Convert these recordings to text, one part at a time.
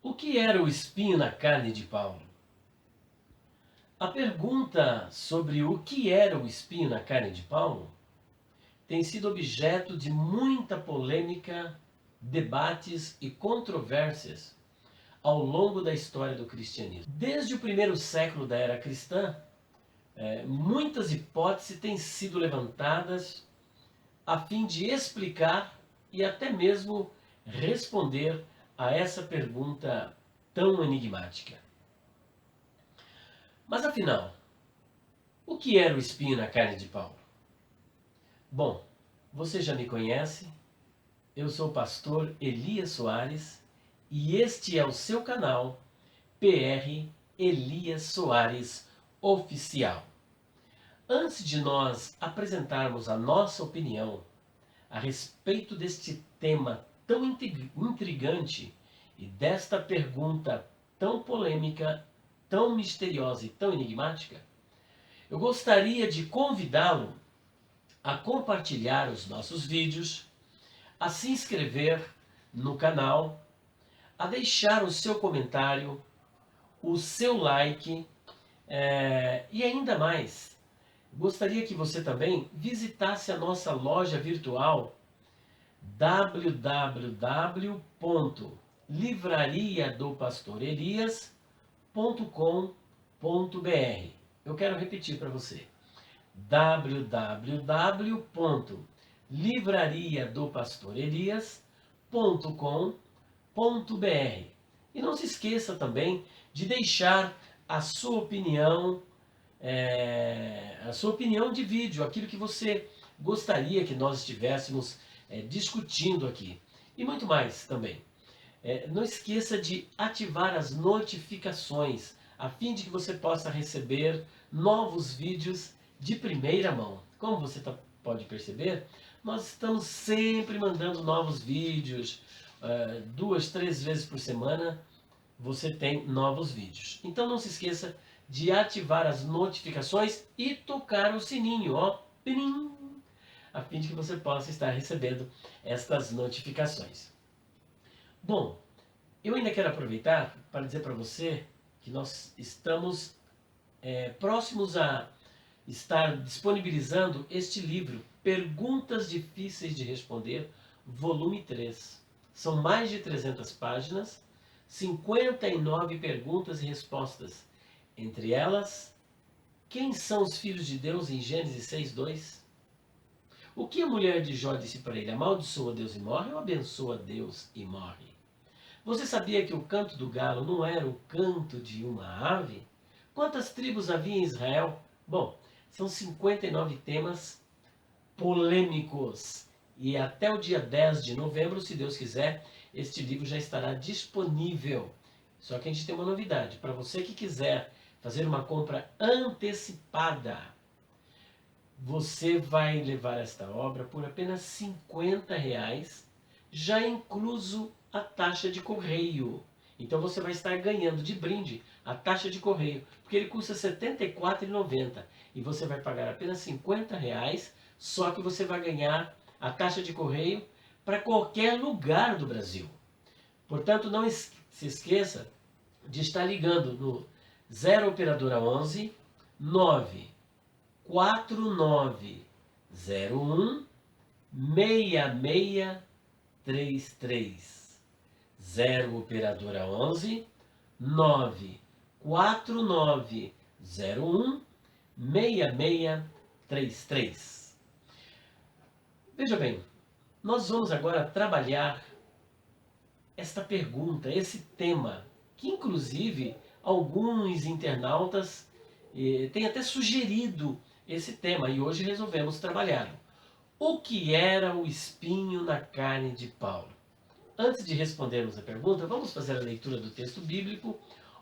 O que era o espinho na carne de Paulo? A pergunta sobre o que era o espinho na carne de Paulo tem sido objeto de muita polêmica, debates e controvérsias ao longo da história do cristianismo. Desde o primeiro século da era cristã, muitas hipóteses têm sido levantadas a fim de explicar e até mesmo responder a essa pergunta tão enigmática. Mas afinal, o que era o espinho na carne de Paulo? Bom, você já me conhece, eu sou o pastor Elias Soares e este é o seu canal PR Elias Soares Oficial. Antes de nós apresentarmos a nossa opinião a respeito deste tema tão intrigante e desta pergunta tão polêmica, tão misteriosa e tão enigmática, eu gostaria de convidá-lo a compartilhar os nossos vídeos, a se inscrever no canal, a deixar o seu comentário, o seu like e ainda mais, gostaria que você também visitasse a nossa loja virtual www.livrariadopastorelias.com.br. Eu quero repetir para você: www.livrariadopastorelias.com.br. E não se esqueça também de deixar a sua opinião de vídeo, aquilo que você gostaria que nós estivéssemos discutindo aqui. E muito mais também. Não esqueça de ativar as notificações, a fim de que você possa receber novos vídeos de primeira mão. Como você pode perceber, nós estamos sempre mandando novos vídeos, 2, 3 vezes por semana você tem novos vídeos. Então não se esqueça de ativar as notificações e tocar o sininho, ó, pinim, a fim de que você possa estar recebendo estas notificações. Bom, eu ainda quero aproveitar para dizer para você que nós estamos próximos a estar disponibilizando este livro, Perguntas Difíceis de Responder, volume 3. São mais de 300 páginas, 59 perguntas e respostas. Entre elas, quem são os filhos de Deus em Gênesis 6:2? O que a mulher de Jó disse para ele? Amaldiçoa Deus e morre ou abençoa Deus e morre? Você sabia que o canto do galo não era o canto de uma ave? Quantas tribos havia em Israel? Bom, são 59 temas polêmicos. E até o dia 10 de novembro, se Deus quiser, este livro já estará disponível. Só que a gente tem uma novidade. Para você que quiser fazer uma compra antecipada, você vai levar esta obra por apenas R$ 50, já incluso a taxa de correio. Então você vai estar ganhando de brinde a taxa de correio, porque ele custa R$ 74,90 e você vai pagar apenas R$ 50, só que você vai ganhar a taxa de correio para qualquer lugar do Brasil. Portanto, não se esqueça de estar ligando no 0 operadora 11 9 4901 6633. 0 operadora 11 94901 6633. Veja bem, nós vamos agora trabalhar esta pergunta, esse tema, que inclusive alguns internautas têm até sugerido esse tema e hoje resolvemos trabalhá-lo. O que era o espinho na carne de Paulo? Antes de respondermos a pergunta, vamos fazer a leitura do texto bíblico,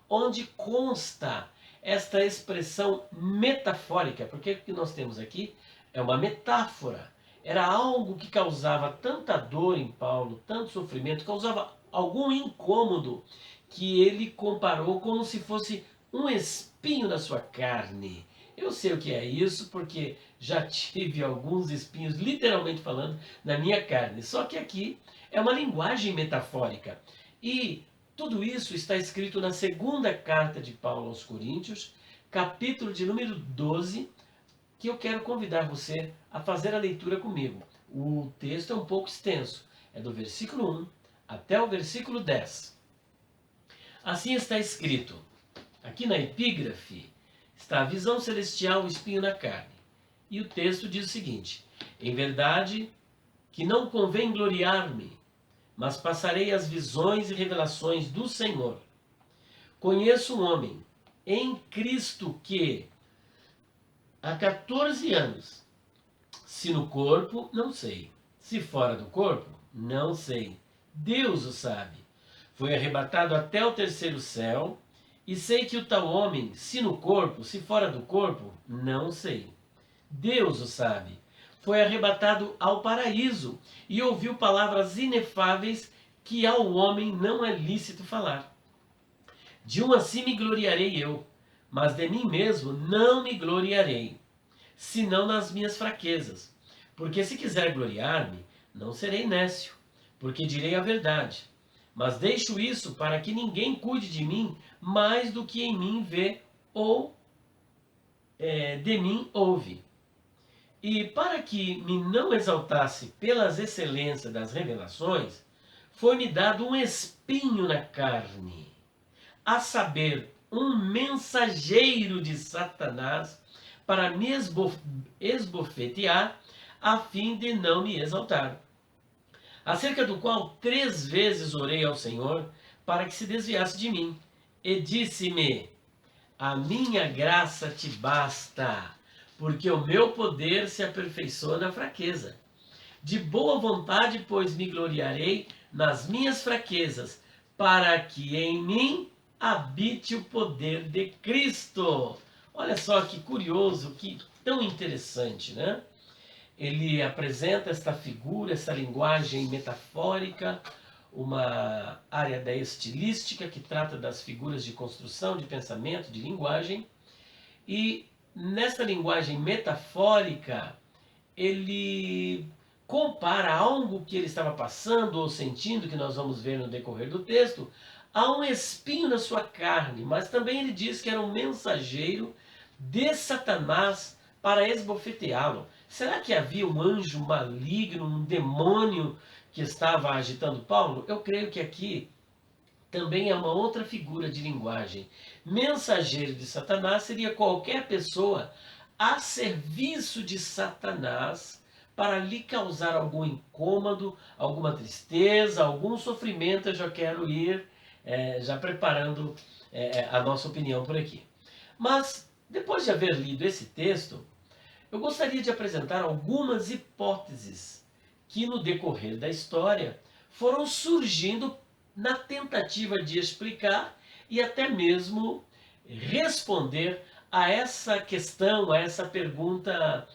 onde consta esta expressão metafórica, porque o que nós temos aqui é uma metáfora. Era algo que causava tanta dor em Paulo, tanto sofrimento, causava algum incômodo, que ele comparou como se fosse um espinho na sua carne. Eu sei o que é isso, porque já tive alguns espinhos, literalmente falando, na minha carne. Só que aqui é uma linguagem metafórica. E Tudo isso está escrito na segunda carta de Paulo aos Coríntios, capítulo de número 12, que eu quero convidar você a fazer a leitura comigo. O texto é um pouco extenso, é do versículo 1 até o versículo 10. Assim está escrito, aqui na epígrafe, está a visão celestial, o espinho na carne. E o texto diz o seguinte: em verdade que não convém gloriar-me, mas passarei as visões e revelações do Senhor. Conheço um homem em Cristo que, há 14 anos, se no corpo, não sei, se fora do corpo, não sei, Deus o sabe, foi arrebatado até o terceiro céu, e sei que o tal homem, se no corpo, se fora do corpo, não sei, Deus o sabe, foi arrebatado ao paraíso e ouviu palavras inefáveis que ao homem não é lícito falar. De um assim me gloriarei eu, mas de mim mesmo não me gloriarei, senão nas minhas fraquezas. Porque se quiser gloriar-me, não serei nécio, porque direi a verdade. Mas deixo isso para que ninguém cuide de mim mais do que em mim vê ou de mim ouve. E para que me não exaltasse pelas excelências das revelações, foi-me dado um espinho na carne, a saber, um mensageiro de Satanás, para me esbofetear, a fim de não me exaltar. Acerca do qual 3 vezes orei ao Senhor, para que se desviasse de mim. E disse-me, a minha graça te basta, porque o meu poder se aperfeiçoa na fraqueza. De boa vontade, pois, me gloriarei nas minhas fraquezas, para que em mim habite o poder de Cristo. Olha só que curioso, que tão interessante, né? Ele apresenta esta figura, essa linguagem metafórica, uma área da estilística que trata das figuras de construção, de pensamento, de linguagem. E nessa linguagem metafórica, ele compara algo que ele estava passando ou sentindo, que nós vamos ver no decorrer do texto, a um espinho na sua carne, mas também ele diz que era um mensageiro de Satanás para esbofeteá-lo. Será que havia um anjo maligno, um demônio que estava agitando Paulo? Eu creio que aqui também é uma outra figura de linguagem. Mensageiro de Satanás seria qualquer pessoa a serviço de Satanás para lhe causar algum incômodo, alguma tristeza, algum sofrimento. Eu já quero ir já preparando a nossa opinião por aqui. Mas, depois de haver lido esse texto, eu gostaria de apresentar algumas hipóteses que no decorrer da história foram surgindo na tentativa de explicar e até mesmo responder a essa questão, a essa pergunta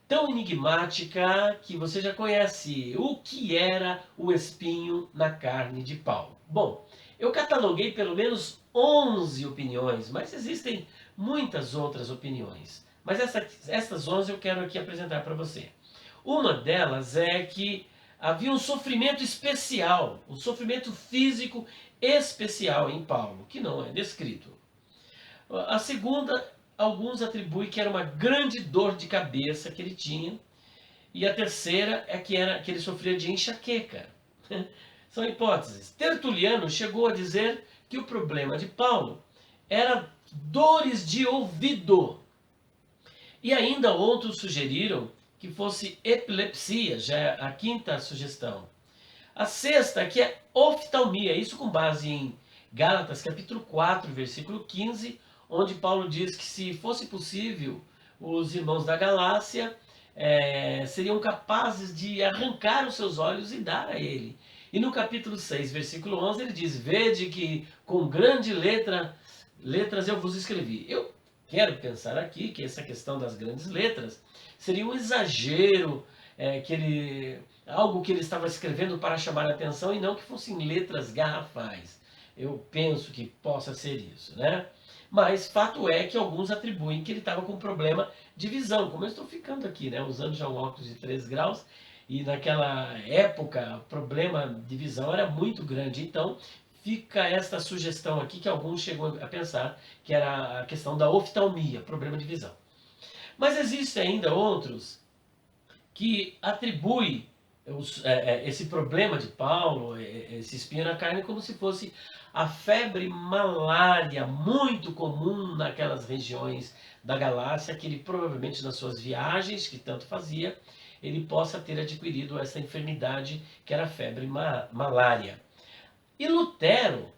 tão enigmática que você já conhece. O que era o espinho na carne de Paulo? Bom, eu cataloguei pelo menos 11 opiniões, mas existem muitas outras opiniões. Mas essas 11 eu quero aqui apresentar para você. Uma delas é que havia um sofrimento especial, um sofrimento físico especial em Paulo, que não é descrito. A segunda, alguns atribuem que era uma grande dor de cabeça que ele tinha. E a terceira é que ele sofria de enxaqueca. São hipóteses. Tertuliano chegou a dizer que o problema de Paulo era dores de ouvido. E ainda outros sugeriram que fosse epilepsia, já é a quinta sugestão. A sexta é que é oftalmia, isso com base em Gálatas capítulo 4, versículo 15, onde Paulo diz que se fosse possível, os irmãos da Galácia seriam capazes de arrancar os seus olhos e dar a ele. E no capítulo 6, versículo 11, ele diz, vede que com grande letras eu vos escrevi. Eu quero pensar aqui que essa questão das grandes letras seria um exagero, algo que ele estava escrevendo para chamar a atenção e não que fossem letras garrafais. Eu penso que possa ser isso, né? Mas fato é que alguns atribuem que ele estava com problema de visão, como eu estou ficando aqui, né? Usando já um óculos de 3 graus, e naquela época o problema de visão era muito grande, então fica esta sugestão aqui que alguns chegam a pensar que era a questão da oftalmia, problema de visão. Mas existem ainda outros que atribuem esse problema de Paulo, esse espinho na carne, como se fosse a febre malária muito comum naquelas regiões da Galácia, que ele provavelmente nas suas viagens, que tanto fazia, ele possa ter adquirido essa enfermidade que era a febre malária. E Lutero,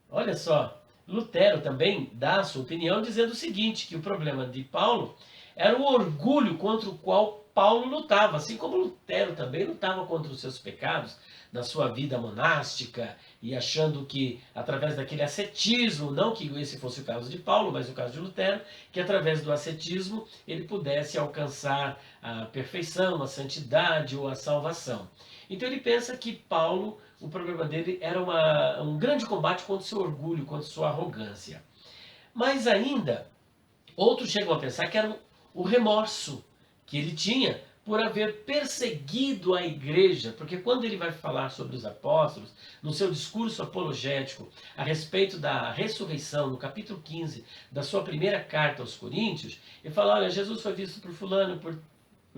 olha só, Lutero também dá a sua opinião dizendo o seguinte, que o problema de Paulo era o orgulho contra o qual Paulo lutava, assim como Lutero também lutava contra os seus pecados na sua vida monástica e achando que através daquele ascetismo, não que esse fosse o caso de Paulo, mas o caso de Lutero, que através do ascetismo ele pudesse alcançar a perfeição, a santidade ou a salvação. Então ele pensa que Paulo, o problema dele era um grande combate contra o seu orgulho, contra a sua arrogância. Mas ainda, outros chegam a pensar que era o remorso que ele tinha por haver perseguido a igreja, porque quando ele vai falar sobre os apóstolos, no seu discurso apologético a respeito da ressurreição, no capítulo 15 da sua primeira carta aos Coríntios, ele fala, olha, Jesus foi visto por fulano, por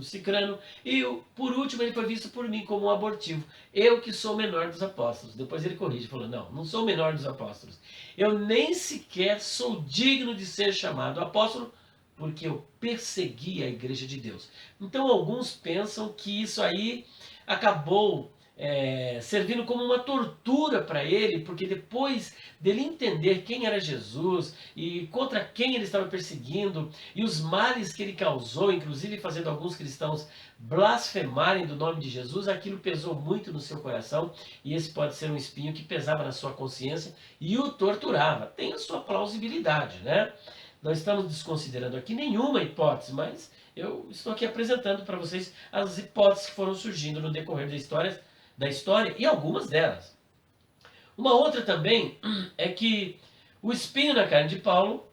cicrano, e por último ele foi visto por mim como um abortivo, eu que sou o menor dos apóstolos. Depois ele corrige, falou, não sou o menor dos apóstolos, eu nem sequer sou digno de ser chamado apóstolo, porque eu persegui a igreja de Deus. Então alguns pensam que isso aí acabou servindo como uma tortura para ele, porque depois dele entender quem era Jesus e contra quem ele estava perseguindo e os males que ele causou, inclusive fazendo alguns cristãos blasfemarem do nome de Jesus, aquilo pesou muito no seu coração e esse pode ser um espinho que pesava na sua consciência e o torturava. Tem a sua plausibilidade, né? Não estamos desconsiderando aqui nenhuma hipótese, mas eu estou aqui apresentando para vocês as hipóteses que foram surgindo no decorrer da história e algumas delas. Uma outra também é que o espinho na carne de Paulo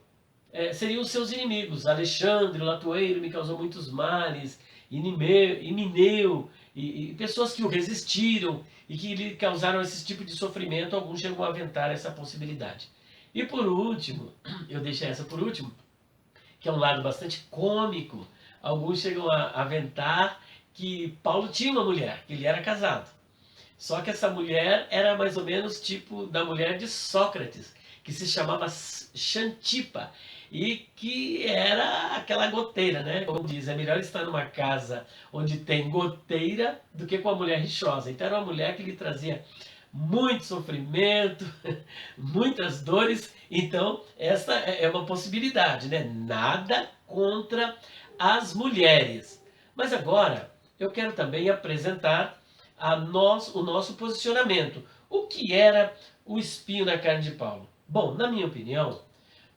seriam os seus inimigos. Alexandre, o latoeiro, me causou muitos males, Himeneu, e pessoas que o resistiram e que lhe causaram esse tipo de sofrimento, alguns chegam a aventar essa possibilidade. E por último, eu deixei essa por último, que é um lado bastante cômico, alguns chegam a aventar que Paulo tinha uma mulher, que ele era casado. Só que essa mulher era mais ou menos tipo da mulher de Sócrates, que se chamava Xantipa, e que era aquela goteira, né? Como diz, é melhor estar numa casa onde tem goteira do que com a mulher rixosa. Então era uma mulher que lhe trazia muito sofrimento, muitas dores. Então, essa é uma possibilidade, né? Nada contra as mulheres. Mas agora, eu quero também apresentar o nosso posicionamento. O que era o espinho na carne de Paulo? Bom, na minha opinião,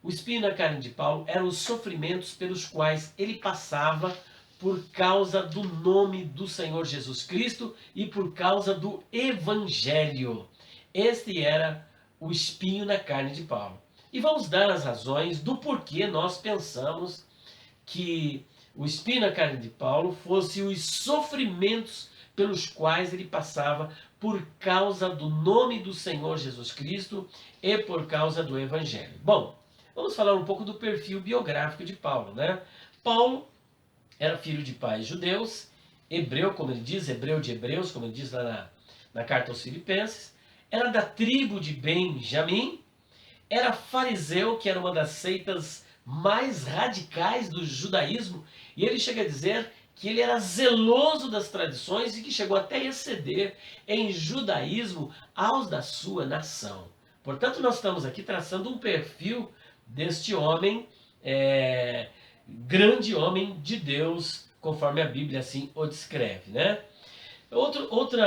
o espinho na carne de Paulo eram os sofrimentos pelos quais ele passava por causa do nome do Senhor Jesus Cristo e por causa do Evangelho. Este era o espinho na carne de Paulo. E vamos dar as razões do porquê nós pensamos que o espinho na carne de Paulo fosse os sofrimentos pelos quais ele passava por causa do nome do Senhor Jesus Cristo e por causa do Evangelho. Bom, vamos falar um pouco do perfil biográfico de Paulo, né? Paulo era filho de pais judeus, hebreu, como ele diz, hebreu de hebreus, como ele diz lá na carta aos Filipenses, era da tribo de Benjamim, era fariseu, que era uma das seitas mais radicais do judaísmo, e ele chega a dizer que ele era zeloso das tradições e que chegou até a exceder em judaísmo aos da sua nação. Portanto, nós estamos aqui traçando um perfil deste homem, grande homem de Deus, conforme a Bíblia assim o descreve, né? Outro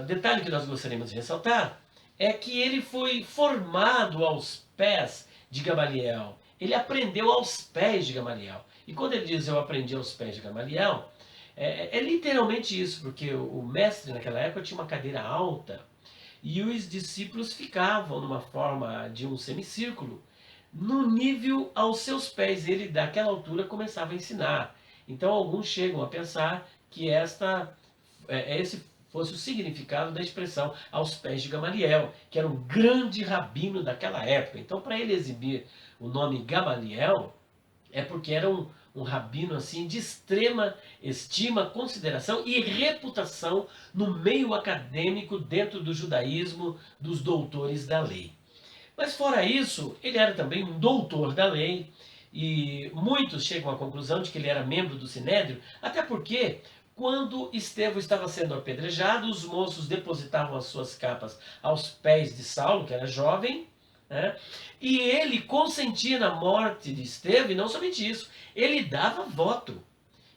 detalhe que nós gostaríamos de ressaltar é que ele foi formado aos pés de Gamaliel. Ele aprendeu aos pés de Gamaliel. E quando ele diz eu aprendi aos pés de Gamaliel, é literalmente isso, porque o mestre naquela época tinha uma cadeira alta e os discípulos ficavam numa forma de um semicírculo, no nível aos seus pés. Ele, daquela altura, começava a ensinar. Então, alguns chegam a pensar que esse fosse o significado da expressão aos pés de Gamaliel, que era um grande rabino daquela época. Então, para ele exibir o nome Gamaliel, é porque era um rabino assim de extrema estima, consideração e reputação no meio acadêmico dentro do judaísmo dos doutores da lei. Mas fora isso, ele era também um doutor da lei, e muitos chegam à conclusão de que ele era membro do Sinédrio, até porque quando Estevão estava sendo apedrejado, os moços depositavam as suas capas aos pés de Saulo, que era jovem, né? E ele consentia na morte de Estevão, e não somente isso, ele dava voto.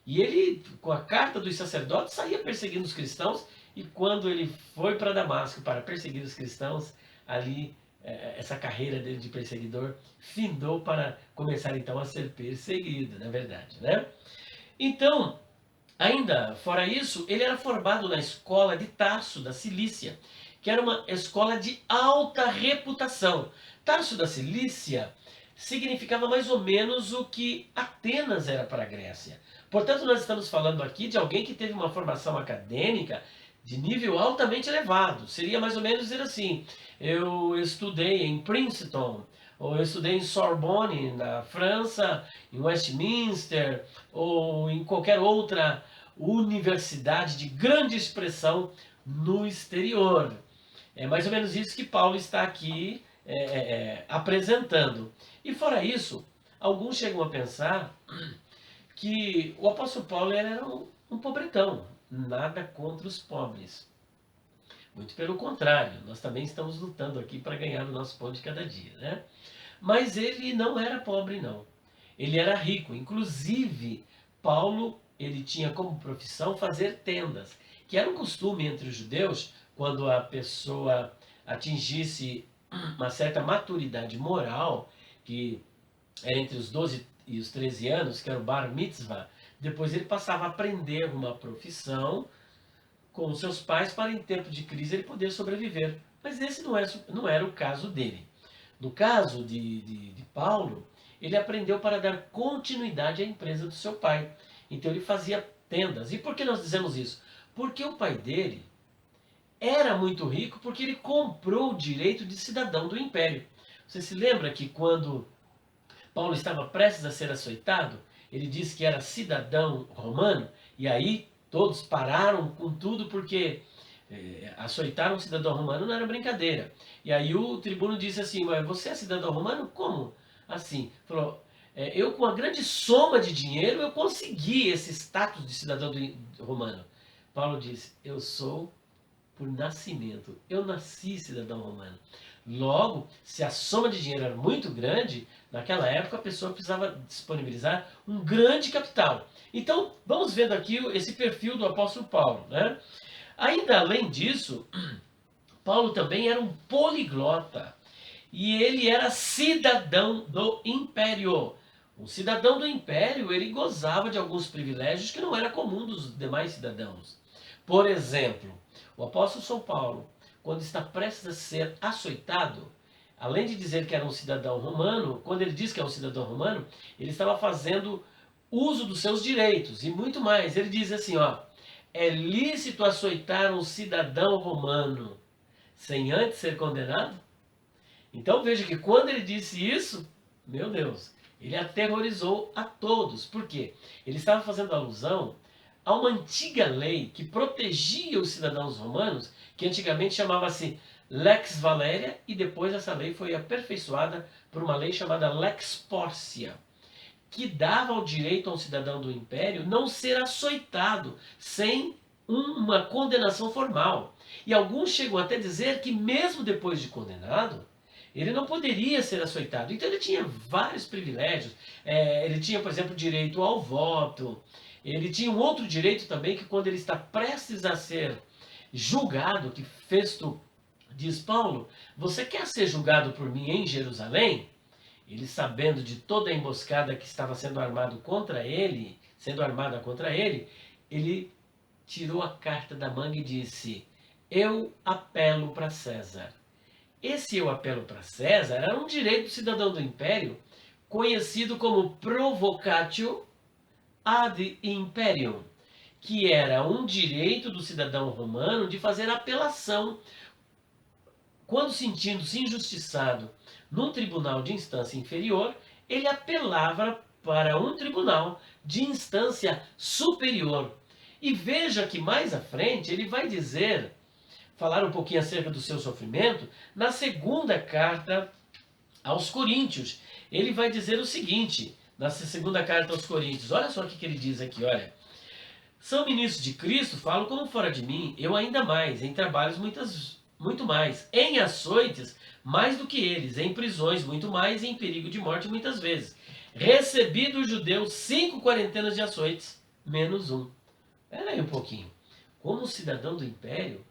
E ele, com a carta dos sacerdotes, saía perseguindo os cristãos, e quando ele foi para Damasco para perseguir os cristãos, ali essa carreira dele de perseguidor findou para começar então a ser perseguido, na verdade, né? Então, ainda fora isso, ele era formado na escola de Tarso, da Cilícia, que era uma escola de alta reputação. Tarso da Cilícia significava mais ou menos o que Atenas era para a Grécia. Portanto, nós estamos falando aqui de alguém que teve uma formação acadêmica de nível altamente elevado. Seria mais ou menos dizer assim: eu estudei em Princeton, ou eu estudei em Sorbonne, na França, em Westminster, ou em qualquer outra universidade de grande expressão no exterior. É mais ou menos isso que Paulo está aqui apresentando. E fora isso, alguns chegam a pensar que o apóstolo Paulo era um pobretão, nada contra os pobres. Muito pelo contrário, nós também estamos lutando aqui para ganhar o nosso pão de cada dia, né? Mas ele não era pobre, não. Ele era rico. Inclusive, Paulo, ele tinha como profissão fazer tendas, que era um costume entre os judeus, quando a pessoa atingisse uma certa maturidade moral, que era entre os 12 e os 13 anos, que era o bar mitzvah, depois ele passava a aprender uma profissão com os seus pais para, em tempo de crise, ele poder sobreviver. Mas esse não era o caso dele. No caso de Paulo, ele aprendeu para dar continuidade à empresa do seu pai. Então ele fazia tendas. E por que nós dizemos isso? Porque o pai dele era muito rico, porque ele comprou o direito de cidadão do império. Você se lembra que quando Paulo estava prestes a ser açoitado, ele disse que era cidadão romano, e aí todos pararam com tudo, porque açoitar um cidadão romano não era brincadeira. E aí o tribuno disse assim: mas você é cidadão romano? Como assim? Falou: eu com uma grande soma de dinheiro eu consegui esse status de cidadão romano. Paulo disse: eu sou por nascimento, eu nasci cidadão romano. Logo, se a soma de dinheiro era muito grande, naquela época a pessoa precisava disponibilizar um grande capital. Então, vamos vendo aqui esse perfil do apóstolo Paulo, né? Ainda além disso, Paulo também era um poliglota. E ele era cidadão do império. Um cidadão do império, ele gozava de alguns privilégios que não era comum dos demais cidadãos. Por exemplo, o apóstolo São Paulo, quando está prestes a ser açoitado, além de dizer que era um cidadão romano, quando ele diz que é um cidadão romano, ele estava fazendo uso dos seus direitos e muito mais. Ele diz assim, ó: é lícito açoitar um cidadão romano sem antes ser condenado? Então veja que quando ele disse isso, meu Deus, ele aterrorizou a todos. Por quê? Ele estava fazendo alusão a uma antiga lei que protegia os cidadãos romanos, que antigamente chamava-se Lex Valéria, e depois essa lei foi aperfeiçoada por uma lei chamada Lex Pórcia, que dava o direito a um cidadão do império não ser açoitado sem uma condenação formal. E alguns chegam até a dizer que mesmo depois de condenado, ele não poderia ser açoitado. Então ele tinha vários privilégios. Ele tinha, por exemplo, direito ao voto. Ele tinha um outro direito também, que quando ele está prestes a ser julgado, que Festo diz: Paulo, você quer ser julgado por mim em Jerusalém? Ele, sabendo de toda a emboscada que estava sendo armada contra ele, ele tirou a carta da manga e disse: eu apelo para César. Esse eu apelo para César era um direito do cidadão do império, conhecido como provocatio ad imperium, que era um direito do cidadão romano de fazer apelação quando sentindo-se injustiçado num tribunal de instância inferior, ele apelava para um tribunal de instância superior. E veja que mais à frente ele vai dizer, falar um pouquinho acerca do seu sofrimento, na segunda carta aos Coríntios. Ele vai dizer o seguinte, na segunda carta aos Coríntios, olha só o que ele diz aqui, olha. São ministros de Cristo, falo como fora de mim, eu ainda mais, em trabalhos muito mais, em açoites mais do que eles, em prisões muito mais e em perigo de morte muitas vezes. Recebi dos judeus 5 quarentenas de açoites, menos um. Espera aí um pouquinho. Como cidadão do império,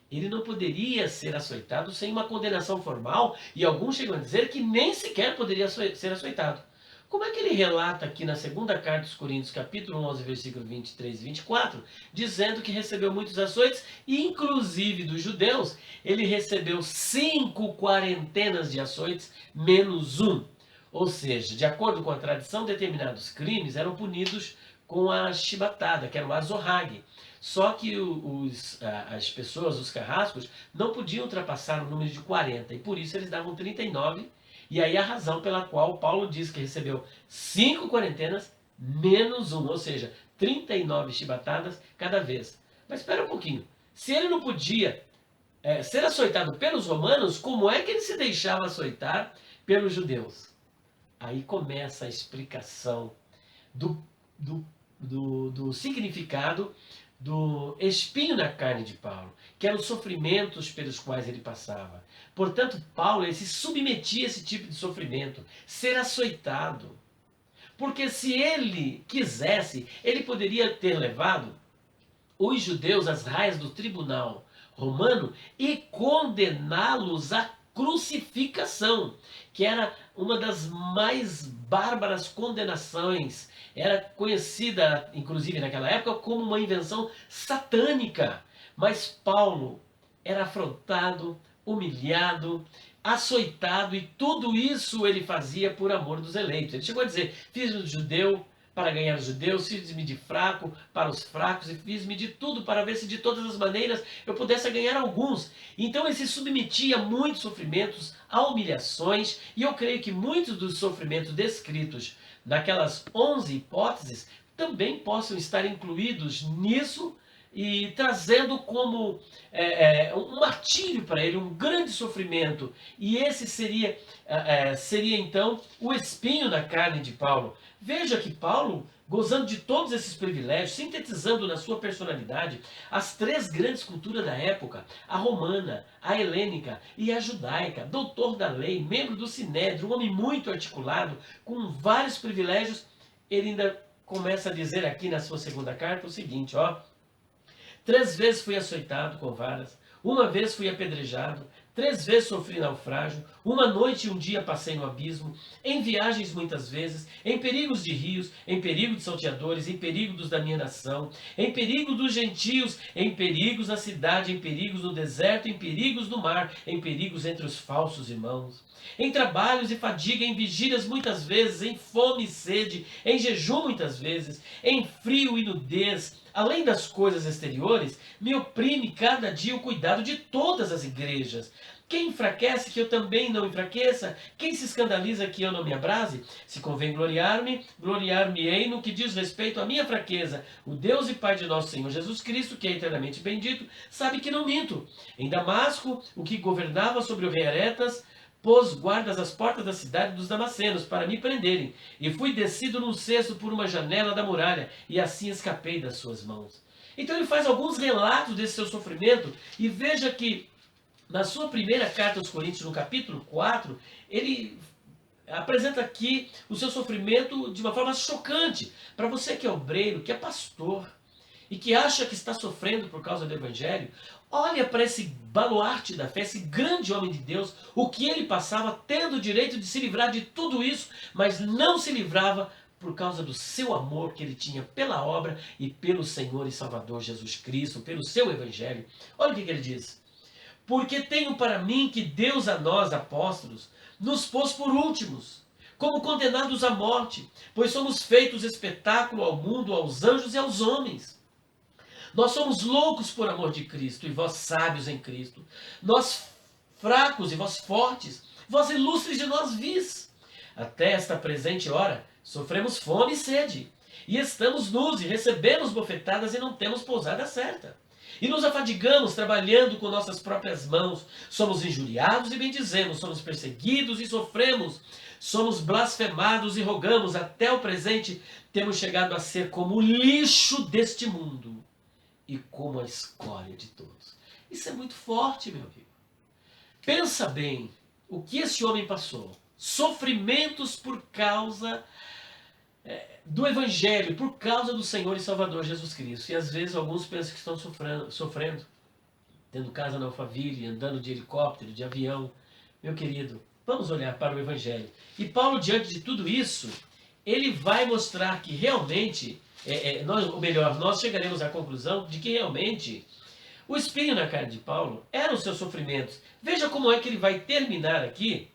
ele não poderia ser açoitado sem uma condenação formal, e alguns chegam a dizer que nem sequer poderia ser açoitado. Como é que ele relata aqui na segunda carta dos Coríntios, capítulo 11, versículo 23 e 24, dizendo que recebeu muitos açoites, e inclusive dos judeus, ele recebeu 5 quarentenas de açoites, menos um. Ou seja, de acordo com a tradição, determinados crimes eram punidos com a chibatada, que era o azorrague. Só que as pessoas, os carrascos, não podiam ultrapassar o número de 40, e por isso eles davam 39. E aí a razão pela qual Paulo diz que recebeu 5 quarentenas menos um, ou seja, 39 chibatadas cada vez. Mas espera um pouquinho. Se ele não podia ser açoitado pelos romanos, como é que ele se deixava açoitar pelos judeus? Aí começa a explicação do significado do espinho na carne de Paulo, que eram os sofrimentos pelos quais ele passava. Portanto, Paulo ele se submetia a esse tipo de sofrimento, ser açoitado. Porque se ele quisesse, ele poderia ter levado os judeus às raias do tribunal romano e condená-los à crucificação, que era uma das mais bárbaras condenações. Era conhecida, inclusive naquela época, como uma invenção satânica. Mas Paulo era afrontado, humilhado, açoitado, e tudo isso ele fazia por amor dos eleitos. Ele chegou a dizer, fiz-me de judeu para ganhar os judeus, fiz-me de fraco para os fracos, e fiz-me de tudo para ver se de todas as maneiras eu pudesse ganhar alguns. Então ele se submetia a muitos sofrimentos, a humilhações, e eu creio que muitos dos sofrimentos descritos naquelas 11 hipóteses também possam estar incluídos nisso, e trazendo como um martírio para ele, um grande sofrimento. E esse seria então o espinho na carne de Paulo. Veja que Paulo, gozando de todos esses privilégios, sintetizando na sua personalidade as 3 grandes culturas da época, a romana, a helênica e a judaica, doutor da lei, membro do Sinédrio, um homem muito articulado, com vários privilégios, ele ainda começa a dizer aqui na sua segunda carta o seguinte, ó: 3 vezes fui açoitado com varas, 1 vez fui apedrejado, 3 vezes sofri naufrágio, 1 noite e 1 dia passei no abismo, em viagens muitas vezes, em perigos de rios, em perigo de salteadores, em perigo dos da minha nação, em perigo dos gentios, em perigos na cidade, em perigos no deserto, em perigos no mar, em perigos entre os falsos irmãos, em trabalhos e fadiga, em vigílias muitas vezes, em fome e sede, em jejum muitas vezes, em frio e nudez. Além das coisas exteriores, me oprime cada dia o cuidado de todas as igrejas. Quem enfraquece, que eu também não enfraqueça? Quem se escandaliza, que eu não me abrase? Se convém gloriar-me, gloriar-me-ei no que diz respeito à minha fraqueza. O Deus e Pai de nosso Senhor Jesus Cristo, que é eternamente bendito, sabe que não minto. Em Damasco, o que governava sobre o rei Aretas, pôs guardas às portas da cidade dos Damascenos para me prenderem, e fui descido num cesto por uma janela da muralha, e assim escapei das suas mãos. Então ele faz alguns relatos desse seu sofrimento, e veja que na sua primeira carta aos Coríntios, no capítulo 4, ele apresenta aqui o seu sofrimento de uma forma chocante. Para você que é obreiro, que é pastor, e que acha que está sofrendo por causa do Evangelho, olha para esse baluarte da fé, esse grande homem de Deus, o que ele passava, tendo o direito de se livrar de tudo isso, mas não se livrava por causa do seu amor que ele tinha pela obra e pelo Senhor e Salvador Jesus Cristo, pelo seu Evangelho. Olha o que ele diz. Porque tenho para mim que Deus a nós, apóstolos, nos pôs por últimos, como condenados à morte, pois somos feitos espetáculo ao mundo, aos anjos e aos homens. Nós somos loucos por amor de Cristo, e vós sábios em Cristo. Nós fracos e vós fortes, vós ilustres de nós vis. Até esta presente hora, sofremos fome e sede, e estamos nus e recebemos bofetadas e não temos pousada certa. E nos afadigamos trabalhando com nossas próprias mãos. Somos injuriados e bendizemos, somos perseguidos e sofremos. Somos blasfemados e rogamos. Até o presente temos chegado a ser como o lixo deste mundo e como a escória de todos. Isso é muito forte, meu amigo. Pensa bem o que esse homem passou. Sofrimentos por causa do Evangelho, por causa do Senhor e Salvador Jesus Cristo. E às vezes alguns pensam que estão sofrendo, tendo casa na Alphaville, andando de helicóptero, de avião. Meu querido, vamos olhar para o Evangelho. E Paulo, diante de tudo isso, ele vai mostrar que realmente, nós chegaremos à conclusão de que realmente o espinho na carne de Paulo eram os seus sofrimentos. Veja como é que ele vai terminar aqui,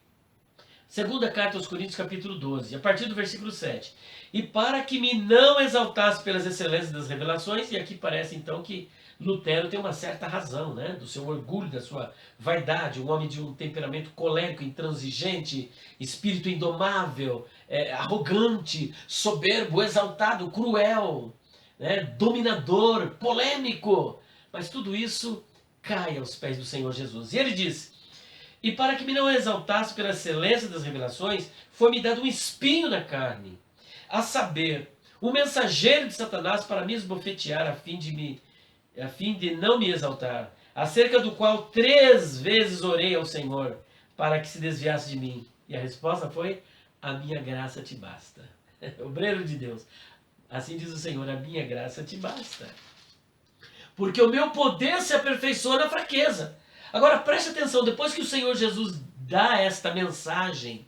segunda carta aos Coríntios, capítulo 12, a partir do versículo 7. E para que me não exaltasse pelas excelências das revelações, e aqui parece então que Lutero tem uma certa razão, né? Do seu orgulho, da sua vaidade, um homem de um temperamento colérico, intransigente, espírito indomável, arrogante, soberbo, exaltado, cruel, né? Dominador, polêmico. Mas tudo isso cai aos pés do Senhor Jesus. E ele diz: e para que me não exaltasse pela excelência das revelações, foi-me dado um espinho na carne, a saber, um mensageiro de Satanás para me esbofetear, a fim de não me exaltar, acerca do qual 3 vezes orei ao Senhor, para que se desviasse de mim. E a resposta foi: a minha graça te basta. Obreiro de Deus, assim diz o Senhor, a minha graça te basta. Porque o meu poder se aperfeiçoa na fraqueza. Agora preste atenção, depois que o Senhor Jesus dá esta mensagem,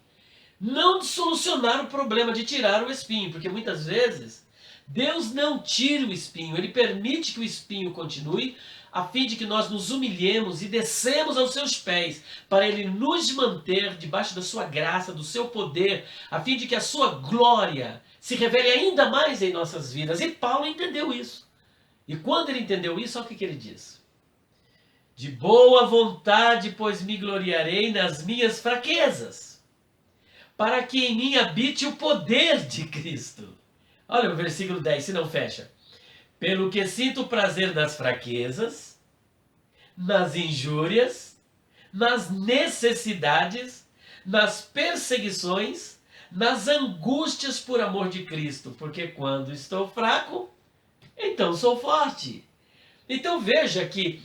não de solucionar o problema, de tirar o espinho, porque muitas vezes Deus não tira o espinho, Ele permite que o espinho continue, a fim de que nós nos humilhemos e descemos aos seus pés, para Ele nos manter debaixo da sua graça, do seu poder, a fim de que a sua glória se revele ainda mais em nossas vidas. E Paulo entendeu isso. E quando ele entendeu isso, olha o que ele diz: de boa vontade, pois me gloriarei nas minhas fraquezas, para que em mim habite o poder de Cristo. Olha o versículo 10, se não fecha. Pelo que sinto prazer nas fraquezas, nas injúrias, nas necessidades, nas perseguições, nas angústias por amor de Cristo, porque quando estou fraco, então sou forte. Então veja que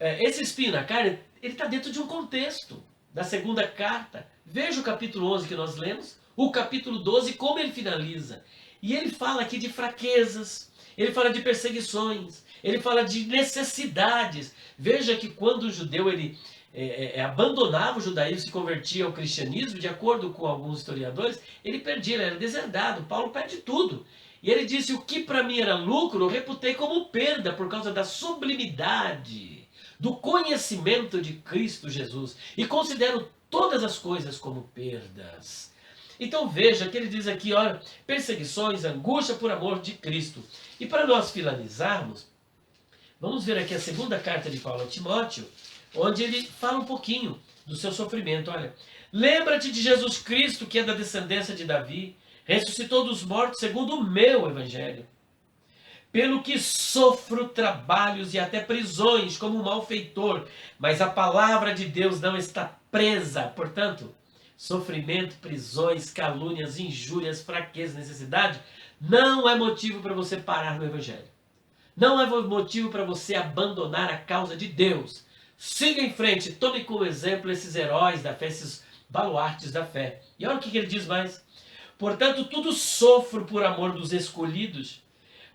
esse espinho na carne, ele está dentro de um contexto da segunda carta. Veja o capítulo 11 que nós lemos, o capítulo 12, como ele finaliza. E ele fala aqui de fraquezas, ele fala de perseguições, ele fala de necessidades. Veja que quando o judeu abandonava o judaísmo e se convertia ao cristianismo, de acordo com alguns historiadores, ele perdia, ele era deserdado. Paulo perde tudo. E ele disse: o que para mim era lucro, eu reputei como perda por causa da sublimidade do conhecimento de Cristo Jesus, e considero todas as coisas como perdas. Então veja que ele diz aqui, olha, perseguições, angústia por amor de Cristo. E para nós finalizarmos, vamos ver aqui a segunda carta de Paulo a Timóteo, onde ele fala um pouquinho do seu sofrimento. Olha, lembra-te de Jesus Cristo, que é da descendência de Davi, ressuscitou dos mortos segundo o meu evangelho, pelo que sofro trabalhos e até prisões como um malfeitor, mas a palavra de Deus não está presa. Portanto, sofrimento, prisões, calúnias, injúrias, fraqueza, necessidade, não é motivo para você parar no Evangelho. Não é motivo para você abandonar a causa de Deus. Siga em frente, tome como exemplo esses heróis da fé, esses baluartes da fé. E olha o que ele diz mais. Portanto, tudo sofro por amor dos escolhidos,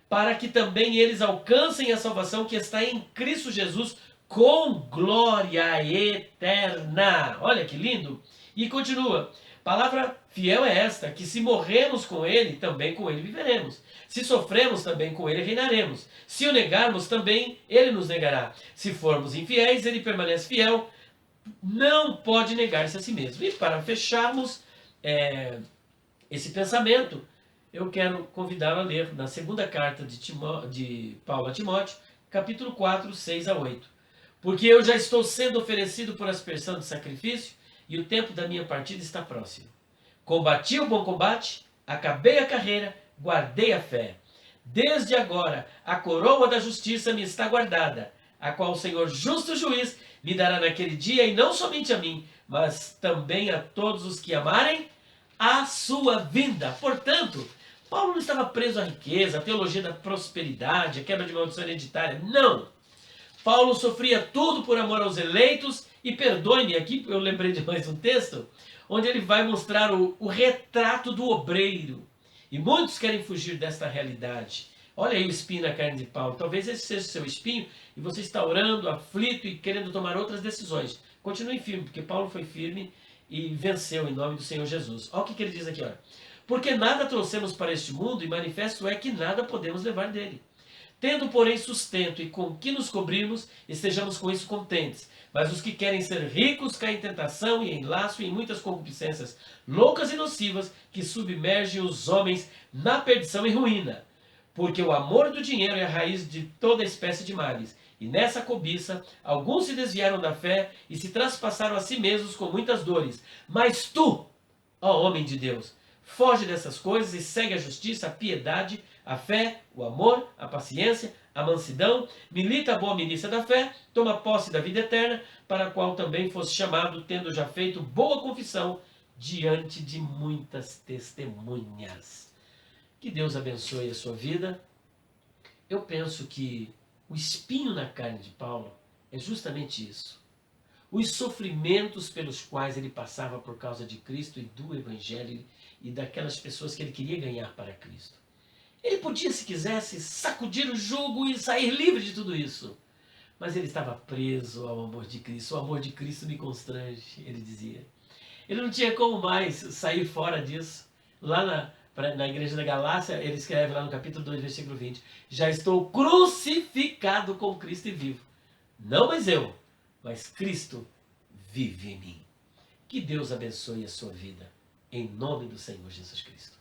para que também eles alcancem a salvação que está em Cristo Jesus com glória eterna. Olha que lindo! E continua. Palavra fiel é esta, que se morremos com ele, também com ele viveremos. Se sofremos, também com ele reinaremos. Se o negarmos, também ele nos negará. Se formos infiéis, ele permanece fiel, não pode negar-se a si mesmo. E para fecharmos esse pensamento, eu quero convidá-lo a ler na segunda carta de Paulo a Timóteo, capítulo 4, 6 a 8. Porque eu já estou sendo oferecido por aspersão de sacrifício e o tempo da minha partida está próximo. Combati o bom combate, acabei a carreira, guardei a fé. Desde agora, a coroa da justiça me está guardada, a qual o Senhor justo juiz me dará naquele dia, e não somente a mim, mas também a todos os que amarem a sua vinda. Portanto, Paulo não estava preso à riqueza, à teologia da prosperidade, à quebra de maldição hereditária. Não! Paulo sofria tudo por amor aos eleitos, e perdoe-me, aqui eu lembrei de mais um texto, onde ele vai mostrar o retrato do obreiro. E muitos querem fugir desta realidade. Olha aí o espinho na carne de Paulo. Talvez esse seja o seu espinho e você está orando, aflito e querendo tomar outras decisões. Continue firme, porque Paulo foi firme e venceu em nome do Senhor Jesus. Olha o que ele diz aqui. Olha. Porque nada trouxemos para este mundo e manifesto é que nada podemos levar dele. Tendo, porém, sustento e com que nos cobrirmos, estejamos com isso contentes. Mas os que querem ser ricos caem em tentação e em laço e em muitas concupiscências loucas e nocivas que submergem os homens na perdição e ruína. Porque o amor do dinheiro é a raiz de toda espécie de males. E nessa cobiça, alguns se desviaram da fé e se traspassaram a si mesmos com muitas dores. Mas tu, ó homem de Deus, foge dessas coisas e segue a justiça, a piedade, a fé, o amor, a paciência, a mansidão, milita a boa milícia da fé, toma posse da vida eterna, para a qual também fosse chamado, tendo já feito boa confissão diante de muitas testemunhas. Que Deus abençoe a sua vida. Eu penso que o espinho na carne de Paulo é justamente isso. Os sofrimentos pelos quais ele passava por causa de Cristo e do Evangelho e daquelas pessoas que ele queria ganhar para Cristo. Ele podia, se quisesse, sacudir o jugo e sair livre de tudo isso. Mas ele estava preso ao amor de Cristo. O amor de Cristo me constrange, ele dizia. Ele não tinha como mais sair fora disso. Lá na igreja da Galácia, ele escreve lá no capítulo 2, versículo 20. Já estou crucificado com Cristo e vivo. Não mais eu, mas Cristo vive em mim. Que Deus abençoe a sua vida. Em nome do Senhor Jesus Cristo.